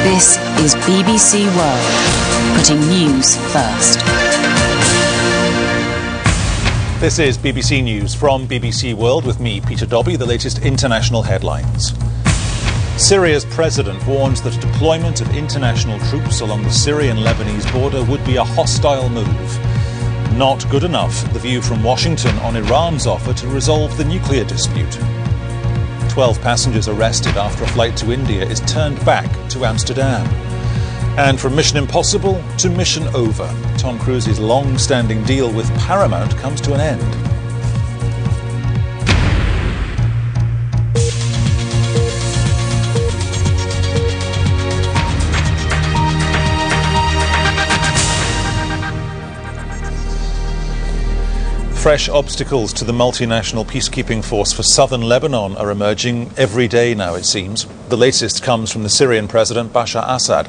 This is BBC World, putting news first. This is BBC News from BBC World with me, Peter Dobby, the latest international headlines. Syria's president warns that deployment of international troops along the Syrian-Lebanese border would be a hostile move. Not good enough, the view from Washington on Iran's offer to resolve the nuclear dispute. 12 passengers arrested after a flight to India is turned back to Amsterdam. And from Mission Impossible to Mission Over, Tom Cruise's long-standing deal with Paramount comes to an end. Fresh obstacles to the multinational peacekeeping force for southern Lebanon are emerging every day now, it seems. The latest comes from the Syrian President Bashar Assad.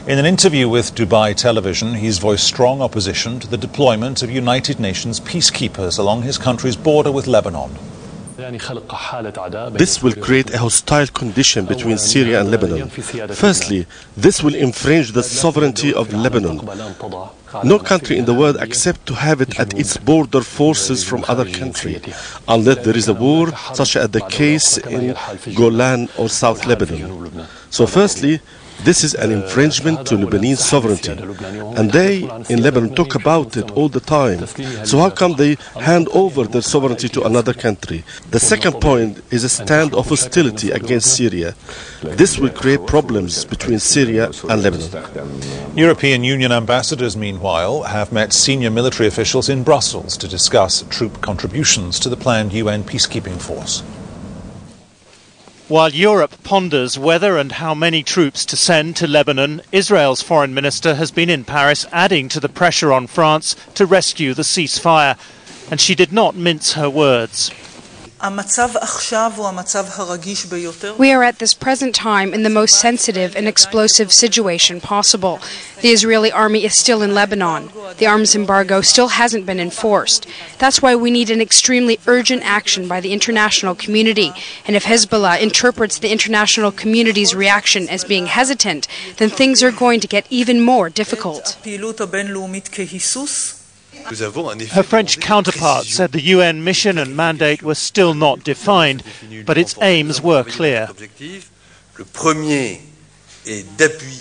In an interview with Dubai television, he's voiced strong opposition to the deployment of United Nations peacekeepers along his country's border with Lebanon. This will create a hostile condition between Syria and Lebanon. Firstly, this will infringe the sovereignty of Lebanon. No country in the world accepts to have it at its border forces from other countries, unless there is a war, such as the case in Golan or South Lebanon. So firstly, this is an infringement to Lebanese sovereignty, and they in Lebanon talk about it all the time. So how come they hand over their sovereignty to another country? The second point is a stand of hostility against Syria. This will create problems between Syria and Lebanon. European Union ambassadors, meanwhile, have met senior military officials in Brussels to discuss troop contributions to the planned UN peacekeeping force. While Europe ponders whether and how many troops to send to Lebanon, Israel's foreign minister has been in Paris adding to the pressure on France to rescue the ceasefire. And she did not mince her words. We are at this present time in the most sensitive and explosive situation possible. The Israeli army is still in Lebanon. The arms embargo still hasn't been enforced. That's why we need an extremely urgent action by the international community. And if Hezbollah interprets the international community's reaction as being hesitant, then things are going to get even more difficult. Her French counterpart said the UN mission and mandate were still not defined, but its aims were clear.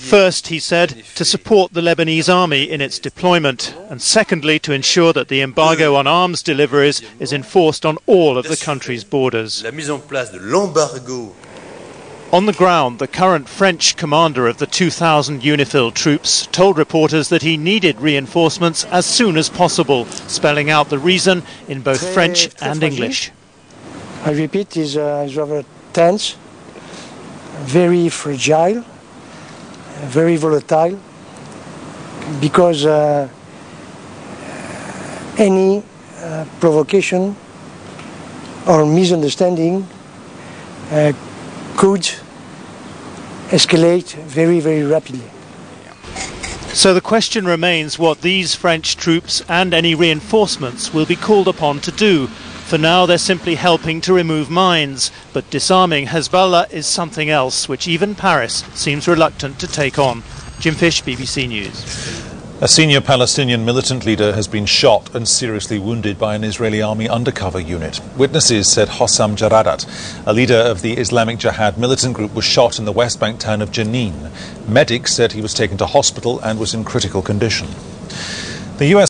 First, he said, to support the Lebanese army in its deployment, and secondly, to ensure that the embargo on arms deliveries is enforced on all of the country's borders. On the ground, the current French commander of the 2,000 UNIFIL troops told reporters that he needed reinforcements as soon as possible, spelling out the reason in both French and English. I repeat, is rather tense, very fragile, very volatile, because any provocation or misunderstanding could escalate very, very rapidly. So the question remains what these French troops and any reinforcements will be called upon to do. For now, they're simply helping to remove mines, but disarming Hezbollah is something else, which even Paris seems reluctant to take on. Jim Fish, BBC News. A senior Palestinian militant leader has been shot and seriously wounded by an Israeli army undercover unit. Witnesses said Hossam Jaradat, a leader of the Islamic Jihad militant group, was shot in the West Bank town of Jenin. Medics said he was taken to hospital and was in critical condition. The US